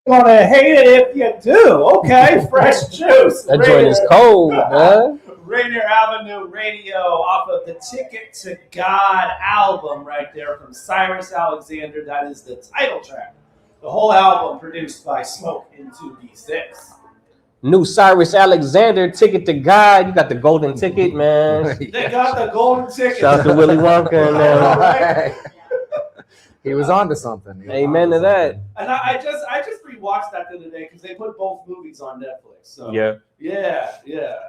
Gonna hate it if you do. Okay, fresh juice. That joint is cold, man. Rainier Avenue Radio off of the Ticket to God album right there from Cyrus Alexander. That is the title track. The whole album produced by Smoke in 2B6. New Cyrus Alexander, Ticket to God. You got the golden ticket, man. They got the golden ticket. Shout out to Willy Wonka and Right? He was on to something. Amen to that. And I just rewatched that the other day because they put both movies on Netflix. So Yeah.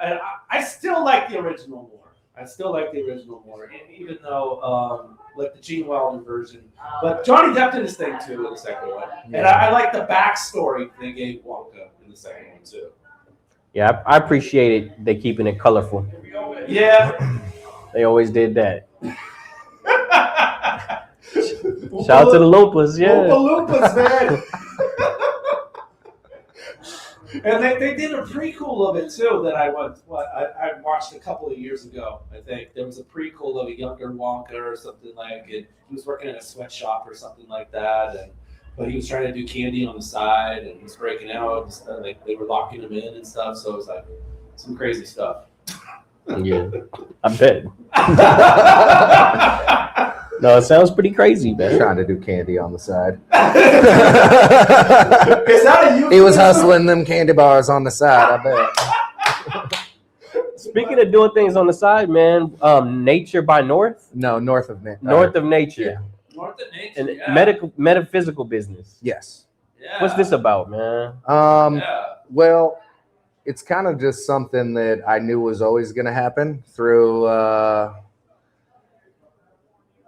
And I still like the original more. Even though like the Gene Wilder version. But Johnny Depp did his thing too in the second one. Yeah. And I like the backstory they gave Wonka in the second one too. Yeah, I appreciate it. They keeping it colorful. Yeah. They always did that. Shout out to the Loompas, yeah. Loompas, man. And they did a prequel of it too that I watched a couple of years ago. I think there was a prequel of a younger Wonka or something like it. He was working in a sweatshop or something like that, but he was trying to do candy on the side and he was breaking out and stuff. Like they were locking him in and stuff. So it was like some crazy stuff. Yeah, I bet. No, it sounds pretty crazy, man. Trying to do candy on the side. Is that a He was hustling them candy bars on the side, I bet. Speaking of doing things on the side, man, Nature by North? No, North of Nature. North of Nature. Yeah. North of Nature, And yeah. metaphysical business. Yes. Yeah. What's this about, man? Well, it's kind of just something that I knew was always going to happen through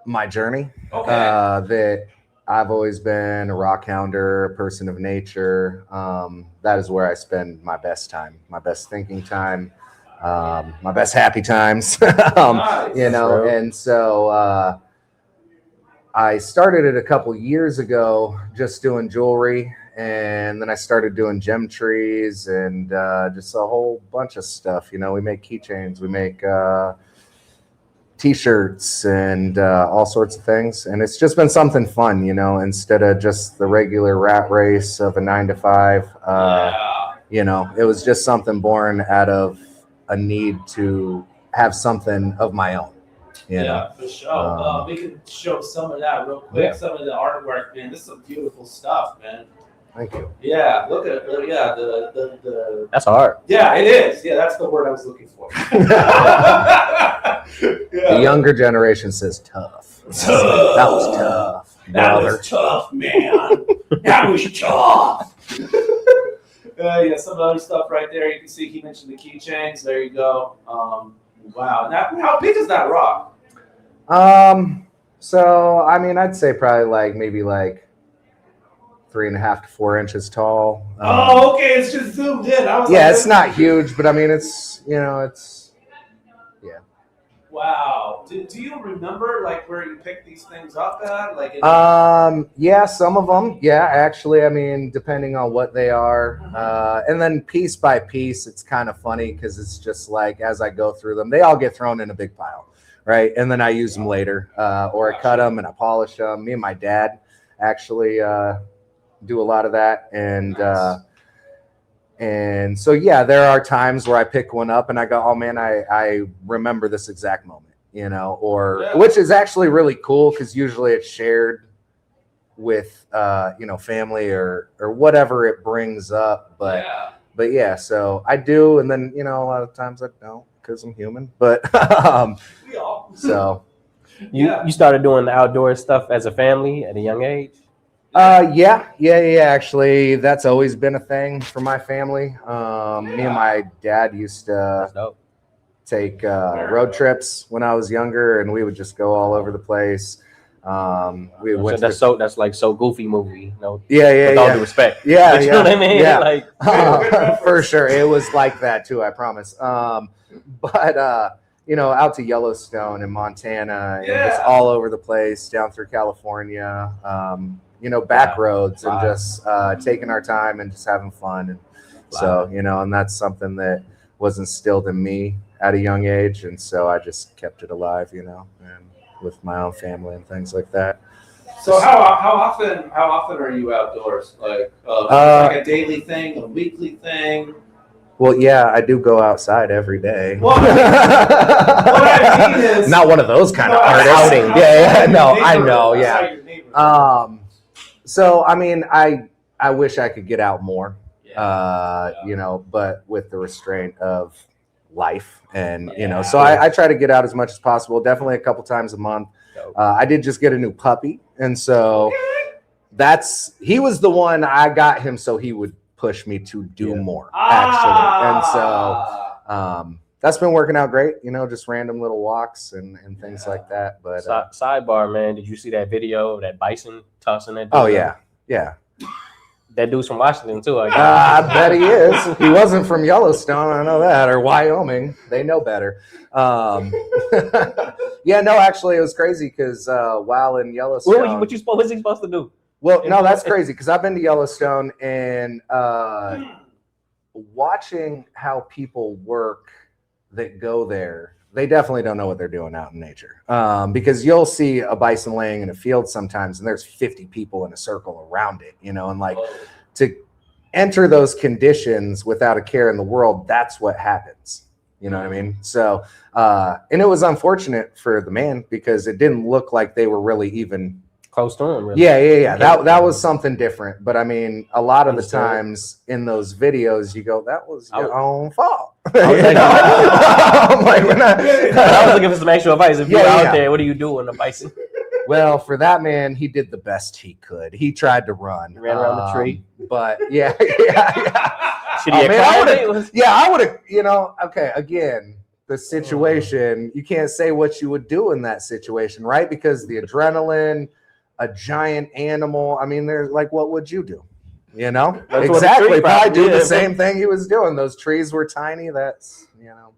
my journey. Okay. That I've always been a rock hounder, a person of nature. That is where I spend my best time, my best thinking time, my best happy times. Nice. You know, Bro. and so I started it a couple years ago, just doing jewelry, and then I started doing gem trees and just a whole bunch of stuff. You know, we make keychains, we make T-shirts and all sorts of things, and it's just been something fun, you know, instead of just the regular rat race of a 9 to 5. You know, it was just something born out of a need to have something of my own. You know? For sure. We can show some of that real quick. Yeah. Some of the artwork, man. This is some beautiful stuff, man. Thank you. Yeah, look at the That's hard. Yeah, it is. Yeah, that's the word I was looking for. The younger generation says tough. That was tough. That brother. was tough, man. That was tough. Yeah, some other stuff right there. You can see he mentioned the keychains. There you go. Wow. Now, how big is that rock? So I mean, I'd say probably maybe 3.5 to 4 inches tall. Oh, okay. It's just zoomed in. I was Yeah, it's not huge, but I mean, it's yeah. Wow. Do you remember where you picked these things up at? Yeah, some of them. Yeah, actually, I mean, depending on what they are, and then piece by piece, it's kind of funny because it's just as I go through them, they all get thrown in a big pile, right? And then I use them later, or I cut them and I polish them. Me and my dad actually do a lot of that, and Nice. and so yeah, there are times where I pick one up and I go, oh man, I remember this exact moment, you know, which is actually really cool because usually it's shared with family or whatever it brings up, but yeah, so I do, and then a lot of times I don't because I'm human, but We all. so You started doing the outdoor stuff as a family at a young age? yeah. Actually, that's always been a thing for my family. Me and my dad used to That's dope. take road trips when I was younger, and we would just go all over the place. We went. That's like so goofy movie. No, Yeah. with all due respect. Yeah, But you know what I mean? Yeah. For sure, it was like that too. I promise. But out to Yellowstone and Montana, and just all over the place, down through California. Back roads and just taking our time and just having fun. And so, and that's something that was instilled in me at a young age. And so I just kept it alive, and with my own family and things like that. So how often are you outdoors? Like, like a daily thing, a weekly thing? Well, yeah, I do go outside every day. Well, what I mean is not one of those kind of outing. Yeah, no, I know, yeah. So I mean, I wish I could get out more. You know, but with the restraint of life, and you know, so I try to get out as much as possible. Definitely a couple times a month. I did just get a new puppy, and so he was the one I got him so he would push me to do more, actually. And so that's been working out great, you know, just random little walks and things like that. But sidebar, man, did you see that video of that bison tossing that dude? Oh yeah. That dude's from Washington too, I guess. I bet he is. He wasn't from Yellowstone, I know that, or Wyoming. They know better. Yeah, no, actually, it was crazy because while in Yellowstone, what's he supposed to do? Well, no, that's crazy because I've been to Yellowstone and watching how people work that go there, they definitely don't know what they're doing out in nature. Because you'll see a bison laying in a field sometimes and there's 50 people in a circle around it, you know, and like to enter those conditions without a care in the world, that's what happens. You know what I mean? So, and it was unfortunate for the man because it didn't look like they were really even close to him. Really. Yeah. That was something different. But I mean, a lot of the times in those videos, you go, that was your own fault. I was looking for some actual advice. If you're out there, what do you do in a bison? Well, for that man, he did the best he could. He tried to run. Ran around the tree. But yeah. I would have, you know, okay, again, the situation, you can't say what you would do in that situation, right? Because the adrenaline, a giant animal, I mean, there's like, what would you do? You know? That's exactly. Probably do the same thing he was doing. Those trees were tiny. That's, you know.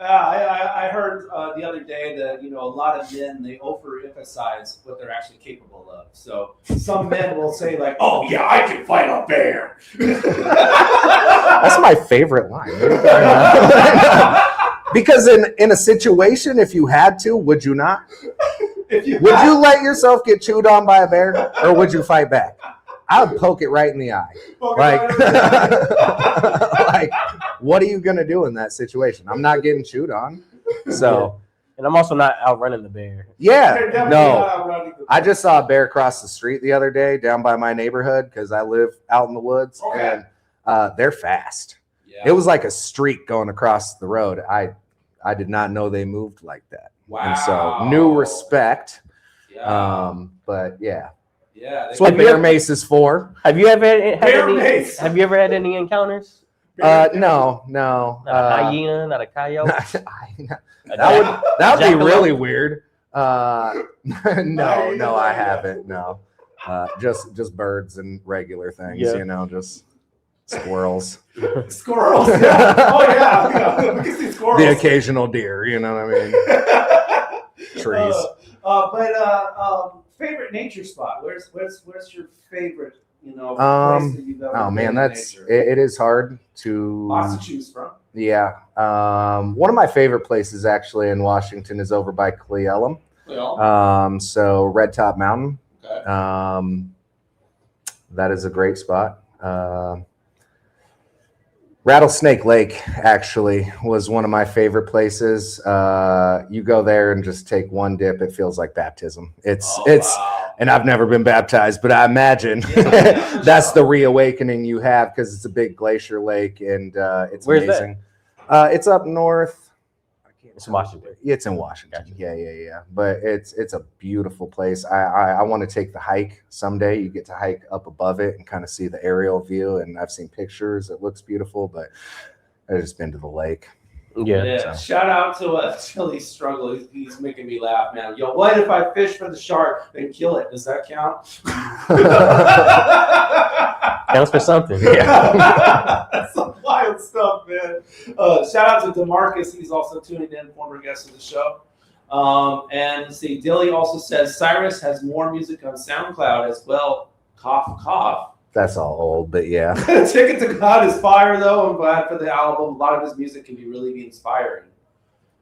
I heard the other day that, you know, a lot of men, they overemphasize what they're actually capable of. So some men will say like, oh yeah, I can fight a bear. That's my favorite line. Because in a situation, if you had to, would you not? Would you let yourself get chewed on by a bear, or would you fight back? I would poke it right in the eye. Like, what are you gonna do in that situation? I'm not getting chewed on. So, and I'm also not outrunning the bear. Yeah, no. I just saw a bear cross the street the other day down by my neighborhood because I live out in the woods, and they're fast. Yeah. It was like a streak going across the road. I did not know they moved like that. Wow. And so new respect. Yeah. But yeah. Yeah. That's what bear mace is for. Have you ever had any encounters? No. Not a hyena, not a coyote. that would be really weird. No, I haven't. No. Just birds and regular things, you know, just squirrels. Squirrels. Yeah. Oh yeah. We can see squirrels. The occasional deer, you know what I mean? Trees. Favorite nature spot? Where's your favorite, you know, place that you've ever Oh man, it is hard to lots to choose from. Yeah. One of my favorite places actually in Washington is over by Cle Elum. So Red Top Mountain. Okay. That is a great spot. Rattlesnake Lake actually was one of my favorite places. You go there and just take one dip. It feels like baptism. And I've never been baptized, but I imagine that's the reawakening you have because it's a big glacier lake and it's amazing. It's up north. It's in Washington. It's in Washington. Gotcha. Yeah. But it's a beautiful place. I want to take the hike someday. You get to hike up above it and kind of see the aerial view. And I've seen pictures. It looks beautiful, but I've just been to the lake. Yeah. So. Shout out to Chili Struggle. He's making me laugh, man. Yo, what if I fish for the shark and kill it? Does that count? Counts for something. Yeah. That's some wild stuff, man. Shout out to DeMarcus. He's also tuning in, former guest of the show. And let's see, Dilly also says Cyrus has more music on SoundCloud as well. Cough, cough. That's all old, but yeah. Ticket to God is fire, though. I'm glad for the album. A lot of his music can really be inspiring.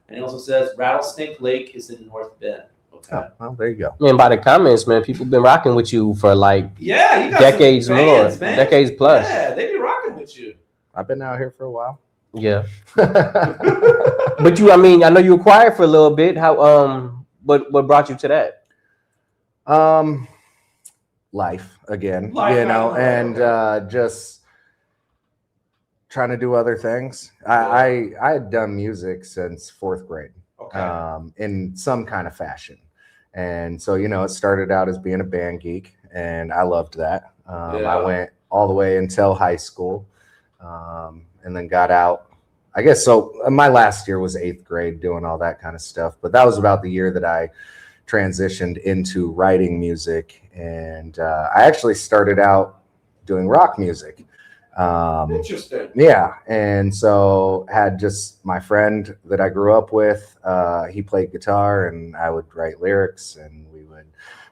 And he also says Rattlesnake Lake is in North Bend. Okay. Oh, well, there you go. Man, by the comments, man, people been rocking with you for like You got decades some fans, more, man. decades plus. Yeah, they be rocking with you. I've been out here for a while. Yeah. But I know you were quiet for a little bit. How what brought you to that? Life again, Life, and just trying to do other things. I had done music since 4th grade, in some kind of fashion. And so, it started out as being a band geek, and I loved that. I went all the way until high school, and then got out. I guess so. My last year was 8th grade doing all that kind of stuff, but that was about the year that I transitioned into writing music. And I actually started out doing rock music. Interesting. Yeah. And so had just my friend that I grew up with. He played guitar, and I would write lyrics, and we would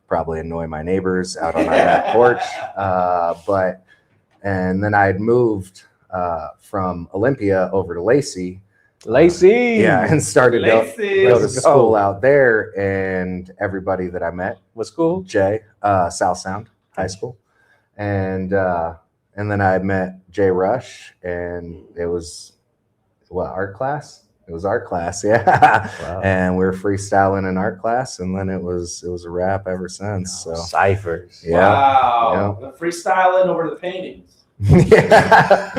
probably annoy my neighbors out on our back porch. And then I had moved from Olympia over to Lacey. And started to go to school out there. And everybody that I met was cool. Jay, South Sound High School, and then I met Jay Rush, and it was art class. It was art class, yeah. Wow. And we were freestyling in art class, and then it was a wrap ever since. So ciphers. Yeah. Wow. Yeah. The freestyling over the paintings. Yeah.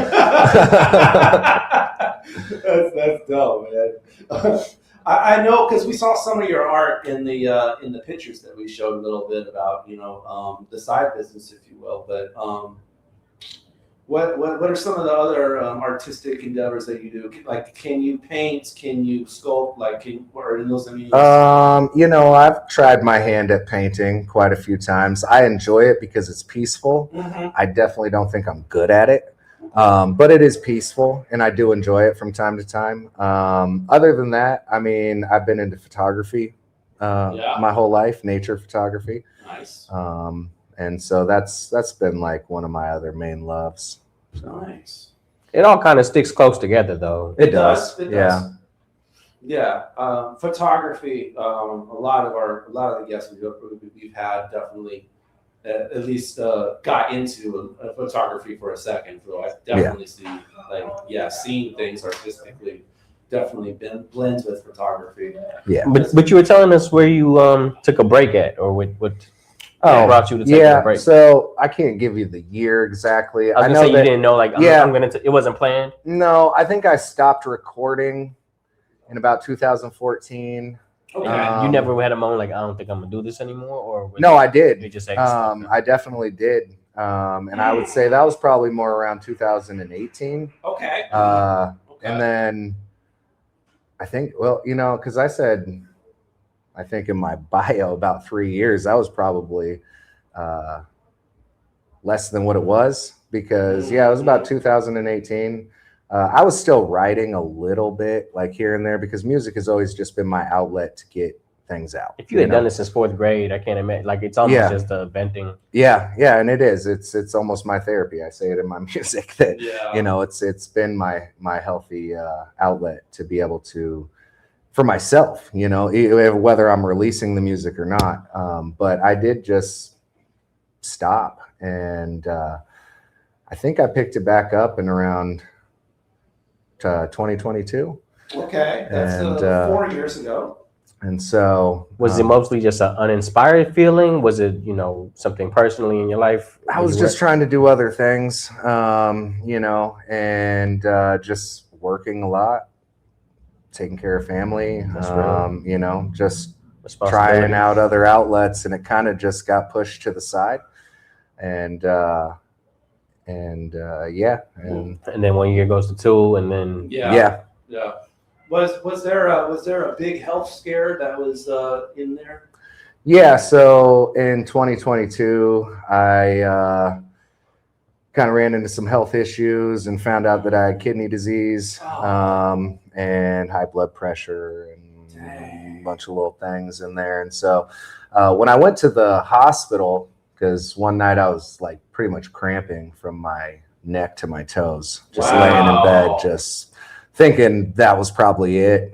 That's dope, man. I know, because we saw some of your art in the pictures that we showed a little bit about, the side business, if you will. But what are some of the other artistic endeavors that you do? Like, can you paint? Can you sculpt? Like, or in those? I've tried my hand at painting quite a few times. I enjoy it because it's peaceful. Mm-hmm. I definitely don't think I'm good at it. But it is peaceful, and I do enjoy it from time to time. Other than that, I've been into photography my whole life, nature photography. Nice. And so that's been like one of my other main loves. So. Nice. It all kind of sticks close together, though. It does. It does. Yeah. Photography. A lot of the guests we've had definitely. At least got into photography for a second. So I definitely see, seeing things artistically definitely blends with photography. Yeah. But you were telling us where you took a break at, or what brought you to take a break? So I can't give you the year exactly. I know you didn't know, it wasn't planned? No, I think I stopped recording in about 2014. Okay. You never had a moment like, I don't think I'm gonna do this anymore, or no, I did. You just I definitely did, and I would say that was probably more around 2018. Okay. And then I think, because I said, I think in my bio about 3 years, that was probably less than what it was, because it was about 2018. I was still writing a little bit, like here and there, because music has always just been my outlet to get things out. If you had done this since 4th grade, I can't imagine. Like, it's almost just a venting. Yeah, and it is. It's almost my therapy. I say it in my music that it's been my healthy outlet to be able to, for myself, whether I'm releasing the music or not. But I did just stop, and I think I picked it back up in around 2022. Okay, that's 4 years ago. And so, was it mostly just an uninspired feeling? Was it, something personally in your life? I was just trying to do other things, and just working a lot, taking care of family, just trying out other outlets, and it kind of just got pushed to the side. And then 1 year goes to 2, and then yeah. Was there a big health scare that was in there? Yeah. So in 2022, I kind of ran into some health issues and found out that I had kidney disease, and high blood pressure, and a bunch of little things in there. And so when I went to the hospital, because one night I was like pretty much cramping from my neck to my toes, just laying in bed, just thinking that was probably it.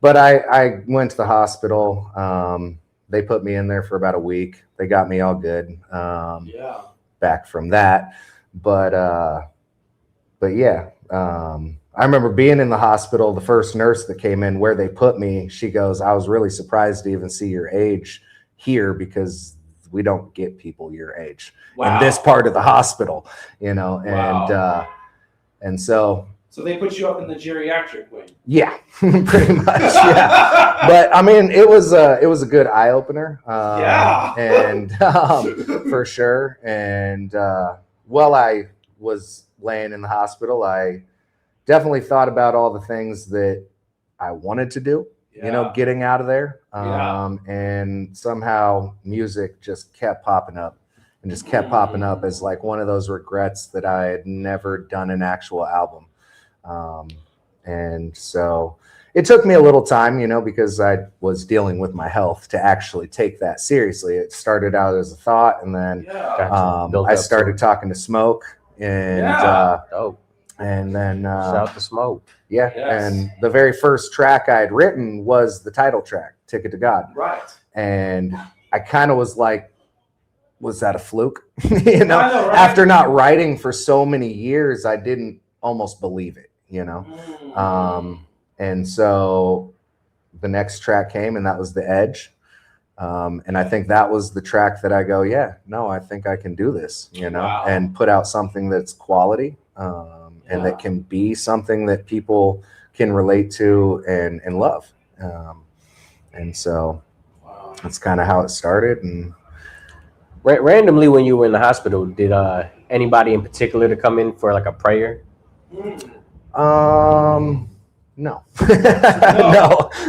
But I went to the hospital. They put me in there for about a week. They got me all good. Back from that. But yeah, I remember being in the hospital. The first nurse that came in where they put me, she goes, "I was really surprised to even see your age here because we don't get people your age in this part of the hospital, you know." And so they put you up in the geriatric wing. Yeah, pretty much. Yeah, but I mean, it was a good eye opener. And for sure. And while I was laying in the hospital, I definitely thought about all the things that I wanted to do. You know, getting out of there. And somehow music just kept popping up and just kept popping up as like one of those regrets that I had never done an actual album. And so it took me a little time, you know, because I was dealing with my health to actually take that seriously. It started out as a thought, and then I started talking to Smoke, and and then shout out to Smoke. And the very first track I had written was the title track, "Ticket to God." Right. And I kind of was like, was that a fluke? You know, I know, right? After not writing for so many years, I didn't almost believe it, you know? And so the next track came, and that was The Edge. And I think that was the track that I go, yeah, no, I think I can do this, you know, and put out something that's quality, and that can be something that people can relate to and love. And so that's kind of how it started. And randomly, when you were in the hospital, did anybody in particular to come in for like a prayer? No. No,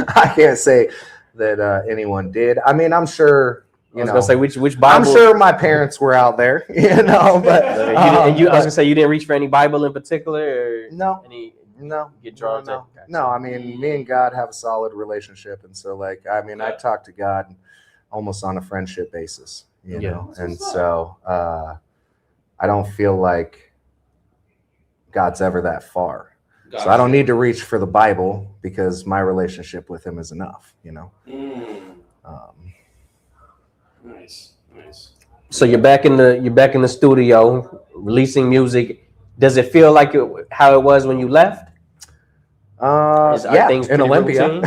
I can't say that anyone did. I mean, I'm sure, I was gonna say which Bible. I'm sure my parents were out there, you know, but I was gonna say you didn't reach for any Bible in particular. Or no, get drawn to. No, I mean, me and God have a solid relationship, and so like, I mean, I talk to God almost on a friendship basis, you know, and so I don't feel like God's ever that far. So I don't need to reach for the Bible because my relationship with him is enough, you know. Nice. So you're back in the studio releasing music. Does it feel like how it was when you left? In Olympia.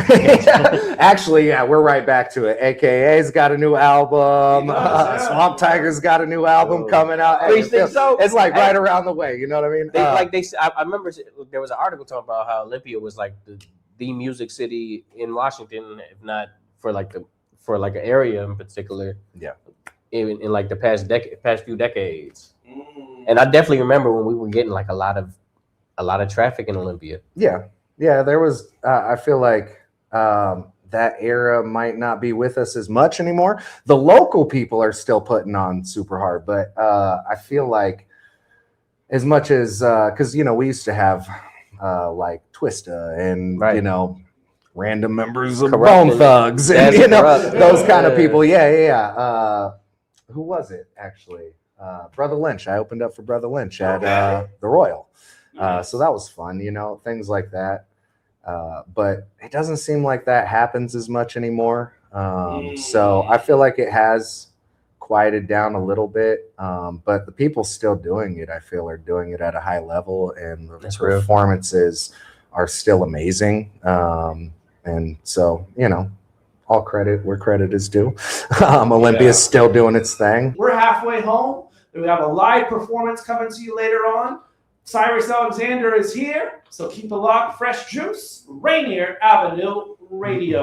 Actually, yeah, we're right back to it. AKA's got a new album. Swamp Tiger's got a new album coming out. It's like right around the way. You know what I mean? I remember there was an article talking about how Olympia was like the music city in Washington, if not for an area in particular. Yeah. In like the past few decades. And I definitely remember when we were getting like a lot of traffic in Olympia. Yeah, there was, I feel like that era might not be with us as much anymore. The local people are still putting on super hard, but I feel like as much as, because, you know, we used to have like Twista and, you know, random members of Bone Thugs and, you know, those kind of people. Yeah. Who was it, actually? Brother Lynch. I opened up for Brother Lynch at the Royal. So that was fun, you know, things like that. But it doesn't seem like that happens as much anymore. So I feel like it has quieted down a little bit. But the people still doing it, I feel, are doing it at a high level, and the performances are still amazing. And so, you know, all credit where credit is due. Olympia's still doing its thing. We're halfway home. We have a live performance coming to you later on. Cyrus Alexander is here, so keep it locked. Fresh Juice, Rainier Avenue Radio.